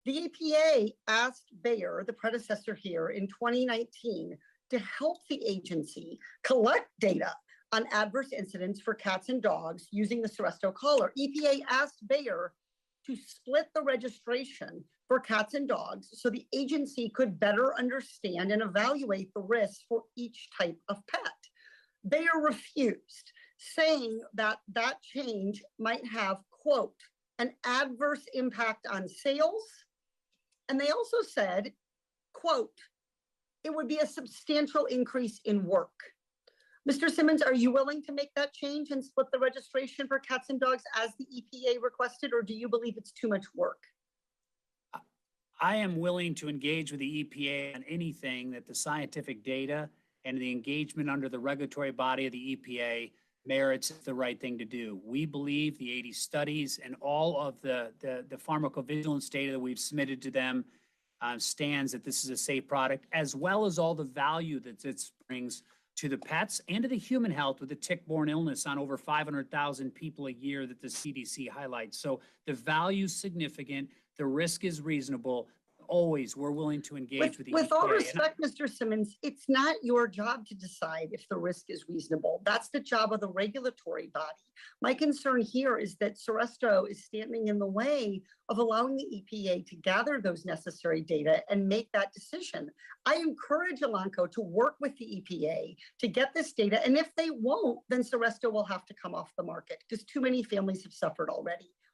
The EPA asked Bayer, the predecessor here, in 2019 to help the agency collect data on adverse incidents for cats and dogs using the Seresto collar. EPA asked Bayer to split the registration for cats and dogs so the agency could better understand and evaluate the risks for each type of pet. Bayer refused, saying that that change might have, quote, an adverse impact on sales. And they also said, quote, it would be a substantial increase in work. Mr. Simmons, are you willing to make that change and split the registration for cats and dogs as the EPA requested, or do you believe it's too much work? I am willing to engage with the EPA on anything that the scientific data and the engagement under the regulatory body of the EPA merits the right thing to do. We believe the 80 studies and all of the pharmacovigilance data that we've submitted to them stands that this is a safe product, as well as all the value that it brings to the pets and to the human health with the tick-borne illness on over 500,000 people a year that the CDC highlights. So the value is significant, the risk is reasonable. Always, we're willing to engage with the EPA. With all respect, Mr. Simmons, it's not your job to decide if the risk is reasonable. That's the job of the regulatory body. My concern here is that Seresto is standing in the way of allowing the EPA to gather those necessary data and make that decision. I encourage Elanco to work with the EPA to get this data, and if they won't, then Seresto will have to come off the market because too many families have suffered already.